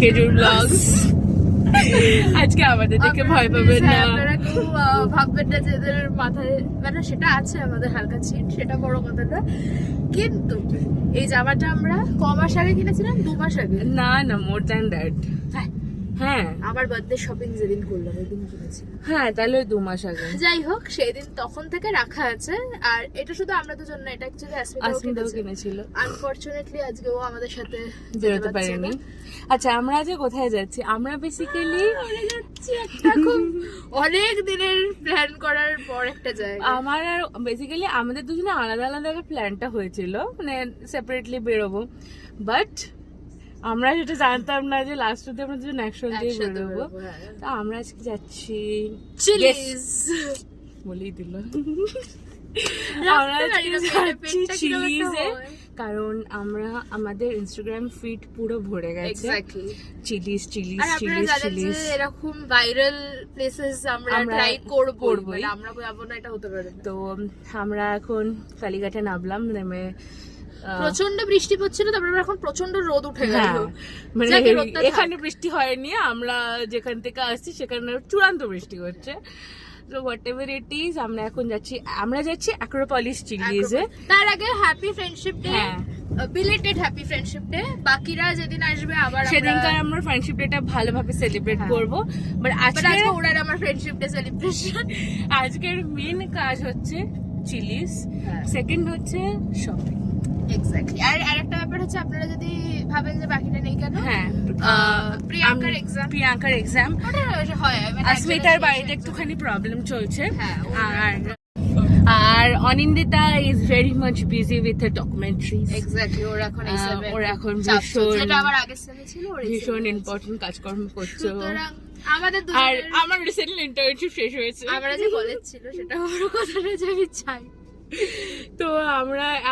খেজুর ব্লগস। আজকে আমাদের দেখে ভয় পাবেন না, আপনারা কেউ ভাববেন না যে এদের মাথায় মানে সেটা আছে আমাদের হালকা ছিট, সেটা বড় কথা না। কিন্তু এই জামাটা আমরা ক মাস আগে কিনেছিলাম, 2 মাস আগে। না না, মোর দ্যান দ্যাট। হ্যাঁ, আমার বার্থডে শপিং যেদিন করলাম ওই দিন কিনেছিলাম। হ্যাঁ, তাহলে 2 মাস আগে। যাই হোক, সেই দিন তখন থেকে রাখা আছে। আর এটা শুধু আমরা দুজন না, এটা অ্যাকচুয়ালি আসমিতাও কিনেছিল। আনফরচুনেটলি আজকে ও আমাদের সাথে বেরোতে পারেনি। আচ্ছা, আমরা আজ কোথায় যাচ্ছি? আমরা বেসিক্যালি যাচ্ছি একটা খুব অনেক দিনের প্ল্যান করার পর একটা জায়গা। আমার আর বেসিক্যালি আমাদের দুজনে আলাদা আলাদা প্ল্যানটা হয়েছিল, মানে সেপারেটলি বেরোবো, বাট আমরা যেটা জানতাম না যে লাস্ট অব্দি আমরা দুজন একসঙ্গে বেরোবো। তা আমরা আজকে যাচ্ছি চিলিজ, বলেই দিল। আমরা আজকে যাচ্ছি চিলিজে, কারণ আমরা আমাদের ইনস্টাগ্রাম ফিড পুরো ভরে গেছে চিলিজ চিলিজ চিলিজ চিলিজ। এরকম ভাইরাল প্লেসেস আমরা ট্রাই করবো, আমরা যাবো না এটা হতে পারে না। তো আমরা এখন কালীঘাটে নামলাম, নেমে প্রচন্ড বৃষ্টি পড়ছিল, তারপরে এখন প্রচন্ড রোদ উঠে গেল। মানে এখানে বৃষ্টি হয়নি, আমরা যেখান থেকে আসছি সেখানে চূড়ান্ত বৃষ্টি হচ্ছে। তো হোয়াটএভার ইট ইজ, আমরা এখন যাচ্ছি অ্যাক্রোপলিস চিলিজে। তার আগে happy friendship day, belated happy friendship day. বাকিরা যেদিন আসবে আবার সেদিনকার আমরা ফ্রেন্ডশিপ ডেটা ভালোভাবে সেলিব্রেট করবো। বাট আজকে ওরা আমার ফ্রেন্ডশিপ ডে সেলিব্রেশন। আজকের মেন কাজ হচ্ছে চিলিজ, সেকেন্ড হচ্ছে শপিং। এক্স্যাক্টলি। আর আরেকটা ব্যাপার হচ্ছে, আপনারা যদি ভাবেন যে বাকিটা নেই কেন, হ্যাঁ, প্রিয়াঙ্কার এক্সাম হয়, আসমিতার বাড়িতে একটুখানি প্রবলেম চলছে। আর Anindita is very much busy with her documentaries. Exactly, ওর এখন ভীষণ ইম্পর্টেন্ট কাজকর্ম করছে। আমাদের আর আমার রিসেন্টলি ইন্টার্নশিপ শেষ হয়েছে, আমরা যে কলেজ ছিল সেটা বড় কথা না যে আমি চাই। তো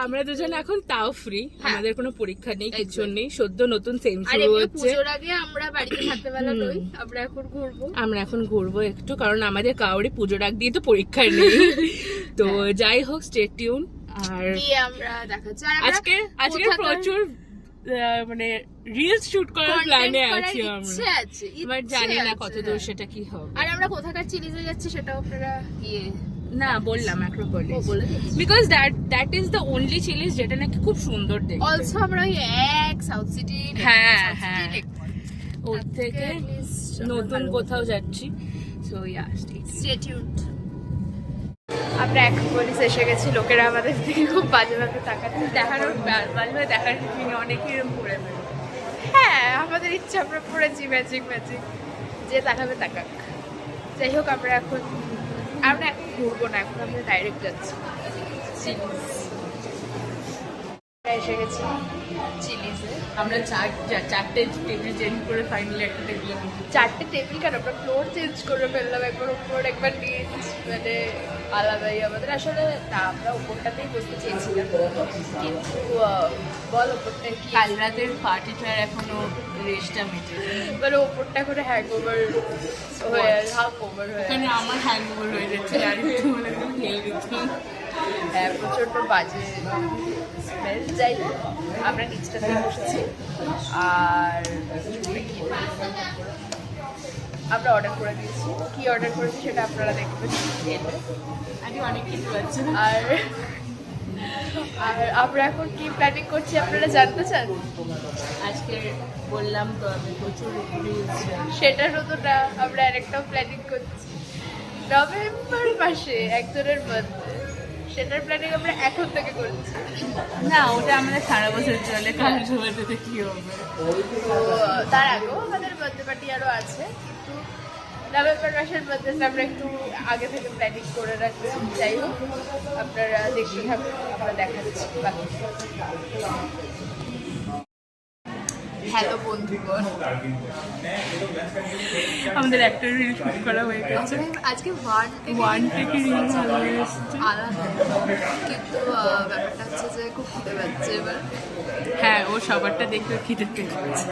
আমরা দুজন এখন তাও ফ্রি, আমাদের কোনো পরীক্ষা নেই, কিছু নেই, সদ্য নতুন সেম শুরু হচ্ছে। পুজোর আগে আমরা বাড়িতে থাকতে পারলা নই, আমরা এখন ঘুরবো একটু, কারণ আমাদের কাউরি পুজোর আগ দিয়ে তো পরীক্ষা নেই। তো যাই হোক, স্টে টিউন। আর আমরা দেখাচ্ছি আজকে প্রচুর মানে রিলস শুট করার প্ল্যানে আছি আমরা, এবার জানি না কতদূর সেটা কি হবে। আর আমরা কোথাকার চিলিজে যাচ্ছি সেটাও আপনারা না বললাম Acropolis, because that is the only Chillies যেটা নাকি খুব সুন্দর দেখতে। অলসো আমরা ওই সাউথ সিটি, হ্যাঁ ওর থেকে নতুন কোথাও যাচ্ছি। So yeah, stay tuned. আমরা অ্যাক্রোপলিস এসে গেছি। লোকেরা আমাদের থেকে খুব বাজেভাবে তাকাচ্ছে, বাজেভাবে দেখার অনেকেই এরকম করে। হ্যাঁ, আমাদের ইচ্ছা আমরা পড়েছি ম্যাজিক যে তাকাবে তাকাক। যাই হোক, আমরা এখন ঘুরবো না, এখন আমরা ডাইরেক্ট যাচ্ছি চিলিজ। এসে গেছি চিলিজে। আমরা চারটে টেবিল চেঞ্জ করে ফাইনালি একটা টেবিলে, 4টে টেবিল কেন, আমরা ফ্লোর চেঞ্জ করে ফেললাম, একবার উপর একবার নিচ, মানে আলাদাই আমাদের। আসলে না, আমরা উপরটাতেই বসতে চেয়েছিলাম, কিন্তু বল উপরটা কি, কাল রাতের পার্টিটার এখনো রেস্টটা মেটে, মানে উপরটা করে হ্যাংওভার হয়ে আমার হ্যাংওভার হয়ে যাচ্ছে। আর একটু মানে খেয়ে দিতাম, হ্যাঁ, প্রচন্ড বাজে স্মেল। যাই হোক, আমরা নিচটাতে বসেছি। আর আমরা অর্ডার করে দিয়েছি। কি অর্ডার করেছি সেটা আপনারা দেখবেন। আমি অনেক কিছু আছে। আর আমরা এখন কি প্ল্যানিং করছি আপনারা জানতে চান? আজকে বললাম তো আমি প্রচুর সেটার হতো না, আমরা আরেকটাও প্ল্যানিং করছি নভেম্বর মাসে একজনের বার্থডে। সেটার প্ল্যানিং আমরা এখন থেকে করছি। না, ওটা আমাদের সারা বছর চলে, কাল বার্থডেতে কি হবে। তো তার আগেও আমাদের বার্থডে পার্টি আরও আছে, কিন্তু নভেম্বর মাসের বার্থডেটা আমরা একটু আগে থেকে প্ল্যানিং করে রাখছি। যাই হোক, আপনারা দেখতে থাকুন, আমরা দেখাচ্ছি বাকি। হ্যালো বন্ধুগণ, আমাদের একটা রিল শুট করা হয়ে গেছে। আজকে ওয়ান থেকে রিল আলাদা, কিন্তু ব্যাপারটা হচ্ছে যে খুব খিদে পাচ্ছে এবার। হ্যাঁ, ও সবারটা দেখবে খিদে পেয়ে যাচ্ছে,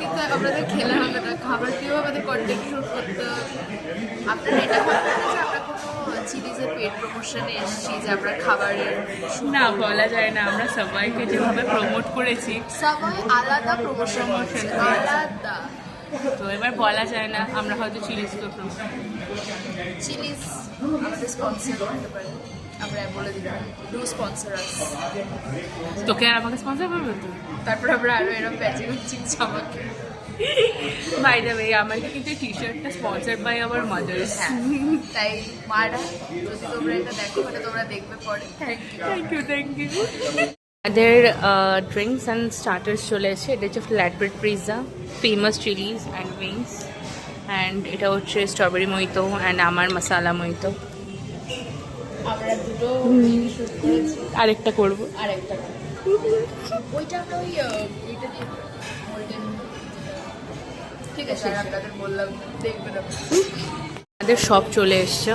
কিন্তু আমাদের খেলে হবে না, খাবার দিয়েও আমাদের কন্টেন্ট শুট করতে হবে। আপনারা এটা ভাববেন না যে আমরা কোনো চিলিজের পেড প্রমোশনে এসেছি যে আমরা খাবারের না বলা যায় না, আমরা সবাইকে যেভাবে প্রমোট করেছি সবাই আলাদা প্রমোশন আলাদা। তো এবার বলা যায় না, আমরা হয়তো চিলিজকে চিলিজ আমাদের স্পন্সর করতে পারে, আমরা বলে দিলাম ডু স্পন্সর আস। তোকে আর আমাকে স্পন্সর করবে তো? তারপর আমরা আরো এরকম প্যাচিং ম্যাচিং জামাকে বাই দ্য ওয়ে আমাকে কিন্তু টি শার্টটা স্পন্সর্ড বাই আওয়ার মাদার্স। তাই মারা যদি তোমরা এটা দেখো মানে তোমরা দেখবে পরে। থ্যাংক ইউ আমাদের ড্রিঙ্কস অ্যান্ড স্টার্টার্স চলে এসেছে। এটা হচ্ছে flat bread pizza, famous Chillies and wings, and এটা হচ্ছে স্ট্রবেরি মহিতো অ্যান্ড আমার মশালা মহিতো। আমরা দুটো আরেকটা করবো। আরেকটা ওইটা আমরা ওইটা দিয়ে ঠিক আছে আপনাদের বললাম দেখবেন। আমাদের সব চলে এসছে,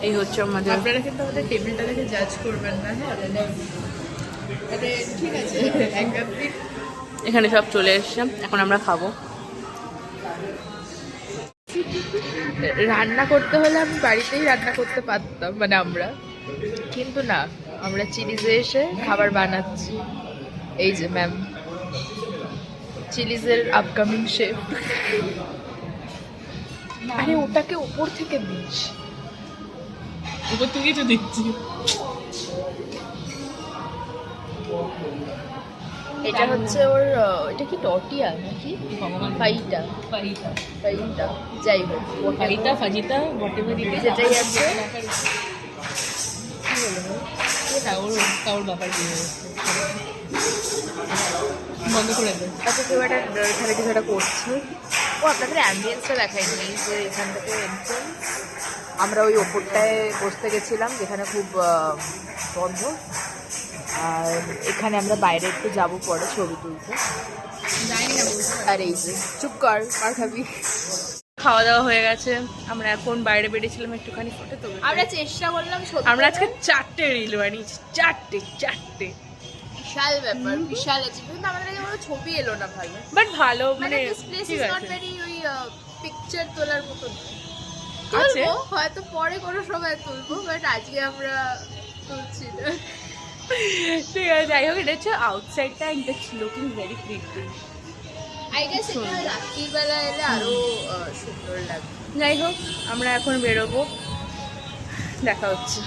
এই হচ্ছে আমাদের। আপনারা কিন্তু আমাদের টেবিলটা দেখে জাজ করবেন না, হ্যাঁ মানে ঠিক আছে একদম। এখানে সব চলে এসছে, এখন আমরা খাবো। রান্না করতে হলে আমি বাড়িতেই রান্না করতে পারতাম, মানে আমরা, কিন্তু না, আমরা চিলিজে এসে খাবার বানাচ্ছি। এই যে ম্যাম চিলিজের আপকামিং শেফ। আরে ওটাকে উপর থেকে দিস, উপর থেকে কিছু দিচ্ছি। এটা হচ্ছে ওর, এটা কি টটিয়া নাকি ফাইটা? ফাইটা যাই হোক, ফাজিতা ফাজিতা হোয়াটএভার ইট ইজ, যেটাই আছে। কাউর ব্যাপার কি বন্ধ করে দেয়। আচ্ছা কেউ একটা এখানে কিছু একটা করছে। ও আপনাদের অ্যাম্বিয়েন্সটা দেখায়নি, এই যে এখান থেকে এন্ট্রেন্স। আমরা ওই ওপরটায় বসতে গেছিলাম যেখানে খুব বন্ধ, আর এখানে আমরা বাইরে একটু যাবো পরে ছবি তুলতে। আর এই যে চুপ কর মার খাবি। খাওয়া দাওয়া হয়ে গেছে, আমরা এখন বাইরে বেরিয়েছিলাম একটুখানি ফটো তুলতে। আমরা চেষ্টা করলাম, আমরা আজকে 4টে রিল বানিয়েছি, 4টে। বিশাল ব্যাপার, বিশাল আছে, কিন্তু আমাদের কাছে কোনো ছবি এলো না ভালো। বাট ভালো, মানে মানে দিস প্লেস ঠিক ইজ নট আছে। ভেরি ওই পিকচার তোলার মতো আছে। তুলবো হয়তো পরে কোনো সময় তুলবো, বাট আজকে আমরা তুলছি না। ঠিক আছে, যাই হোক, এটা হচ্ছে আউটসাইডটা, it's looking very pretty. I guess এটা রাত্রির বেলা এলে আরো সুন্দর লাগবে। যাই হোক, আমরা এখন বেরোবো, দেখা হচ্ছে।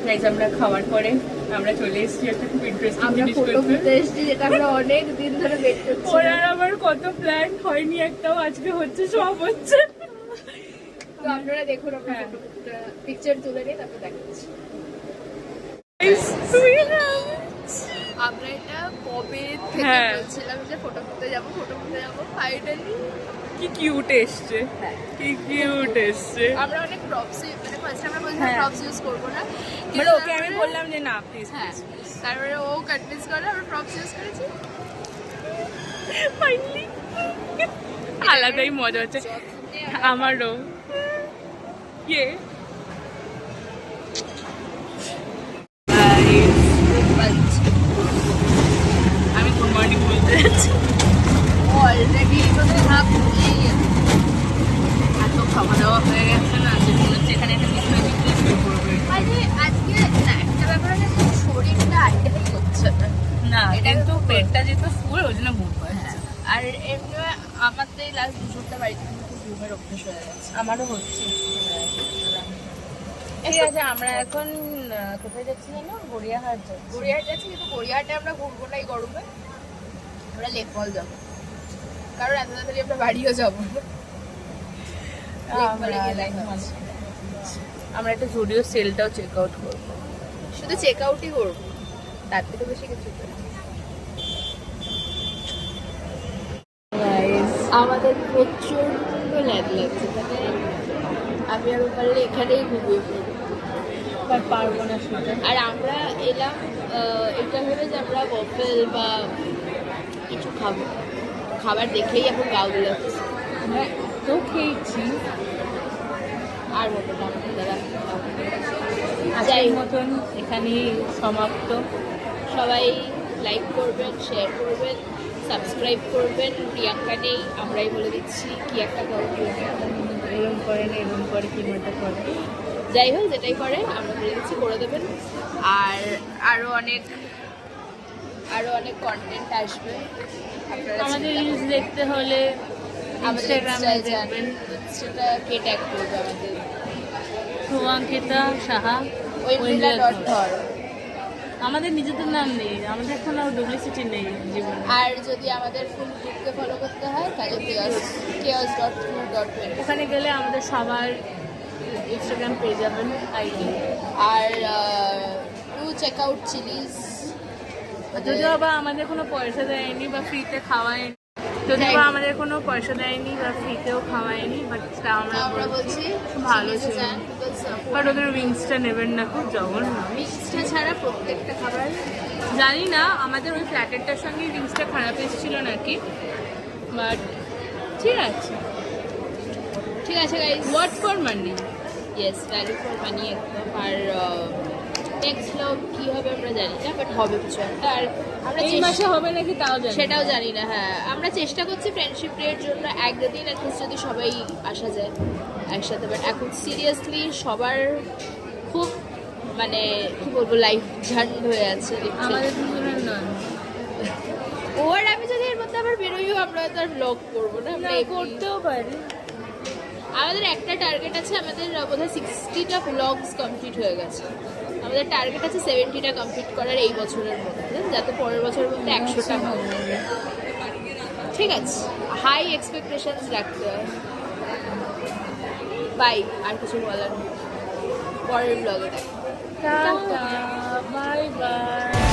গাইস, আমরা খাওয়ার পরে আমরা চলে এসেছি একটা খুব ইন্টারেস্টিং আমরা জিনিস ফটো করতে। তুলতে এসেছি, যেটা আমরা অনেক দিন ধরে ওয়েট করছি। ওর আর আমার কত প্ল্যান হয়নি, একটাও আজকে হচ্ছে, সব হচ্ছে। তো আপনারা দেখুন, আমরা পিকচার তুলে নিয়ে তারপর দেখাচ্ছি। আমরা এটা কবে থেকে বলছিলাম যে ফটো তুলতে যাবো, ফাইনালি কি কিউট এসছে, কি কিউট এসছে। আমরা অনেক প্রপস, মানে ফার্স্ট আমরা বলছিলাম প্রপস ইউজ করবো না, মানে ওকে আমি বললাম যে না প্লিজ। হ্যাঁ, তারপরে ও কনভিন্স করলো, আমরা প্রপস ইউজ করেছি ফাইনালি। আলাদাই মজা হচ্ছে আমারও। ইয়ে আমি গুড মর্নিং বলতে যাচ্ছি। অলরেডি হাফ এত খাওয়া দাওয়া হয়ে গেছে না, যে মনে হচ্ছে এখানে একটা কিছু না কিছু শুরু করবে। আজকে না একটা ব্যাপার আছে, শরীরটা আইটাই হচ্ছে না। না, কিন্তু পেটটা যেহেতু ফুল, ওই জন্য ঘুম পাচ্ছে। আর এমনি আমার তো এই লাস্ট 2 সপ্তাহ বাড়িতে খুব ঘুমের অভ্যাস হয়ে গেছে। আমারও হচ্ছে। ঠিক আছে, আমরা এখন কোথায় যাচ্ছি জানো? গড়িয়াহাট যাচ্ছি। গড়িয়াহাট যাচ্ছি, কিন্তু গড়িয়াহাটে আমরা ঘুরবো না এই গরমে, আমরা লেক মল যাবো, কারণ এত তাড়াতাড়ি আমরা বাড়িও যাবো। আমরা একটা জুডিও সেলটাও চেক আউট করবো, শুধু চেক আউটই করবো, তার থেকে বেশি কিছু না। আমাদের প্রচন্ড ল্যাদ লাগছে, মানে আমি আরো পারলে এখানেই ঘুমিয়ে পড়বো, বাট পারবো না সেটা। আর আমরা এলাম এটা ভেবে যে আমরা বফেল বা কিছু খাবো, খাবার দেখলেই এখন গাও দিলাচ্ছে। আমরা তো খেয়েছি, আর মতো না দাদা, আজকের মতন এখানেই সমাপ্ত। সবাই লাইক করবেন, শেয়ার করবেন, সাবস্ক্রাইব করবেন। প্রিয়াঙ্কা নেই, আমরাই বলে দিচ্ছি কি একটা করবেন, এরম করে না, এরম করে কি মতো করে। যাই হোক যেটাই করে আমরা বলে দিচ্ছি করে দেবেন। আর আরো অনেক কন্টেন্ট আসবে আপনারা আমাদের চিন্তা রিলস করবেন। দেখতে হলে আমাদের ইনস্টাগ্রামে ইনস্টায় যান, দেখবেন সেটা কে ট্যাগ করবে আমাদের? শুভাঙ্কিতা সাহা ঐন্দ্রিলা.ধর। আমাদের নিজেদের নাম নেই, আমাদের এখন আর ডুপ্লিসিটি নেই জীবনে। আর যদি আমাদের ফুল গ্রুপকে ফলো করতে হয় তাহলে chaos.crew.20। ওখানে গেলে আমাদের সবার ইনস্টাগ্রাম পেয়ে যাবেন আইডি। আর টু চেক আউট চিলিজ। যদিও বা আমাদের কোনো পয়সা দেয়নি বা ফ্রিতে খাওয়ায়নি, যদিও বা আমাদের কোনো পয়সা দেয়নি বা ফ্রিতেও খাওয়ায়নি, বাট আমরা আমরা বলছি ভালো ছিল। বাট ওদের উইংসটা নেবেন না, খুব জঘন্য। মিক্সটা ছাড়া প্রত্যেকটা খাবার জানি না আমাদের ওই প্যাকেটটার সঙ্গে উইংসটা খারাপ এসেছিল নাকি, বাট ঠিক আছে। ঠিক আছে guys, what for money. Yes, value for money একদম। আর নেক্সট ব্লগ কী হবে আমরা জানি না, বাট হবে কিছু একটা। আর আমরা এই মাসে হবে নাকি তাও জানি না। সেটাও জানি না। হ্যাঁ, আমরা চেষ্টা করছি ফ্রেন্ডশিপ ডের জন্য একদিন অ্যাটলিস্ট যদি সবাই আসা যায় একসাথে। বাট এখন সিরিয়াসলি সবার খুব মানে কী বলবো, লাইফ ঝান্ড হয়ে আছে আমাদের দুজনের নয়, ও আর আমি যদি এর মধ্যে আবার বেরোইও আমরা তো আর ব্লগ করবো না। আমরা না এমনি- করতেও পারি। আমাদের একটা টার্গেট আছে, আমাদের বোধহয় 60টা ব্লগস কমপ্লিট হয়ে গেছে। আমাদের টার্গেট আছে 70টা কমপ্লিট করার এই বছরের মধ্যে, যাতে পরের বছরের মধ্যে 100টা হবে। ঠিক আছে, হাই এক্সপেকটেশনস রাখতে হয়। বাই, আর কিছু বলার নেই। পরের ব্লগে টাটা, বাই বাই।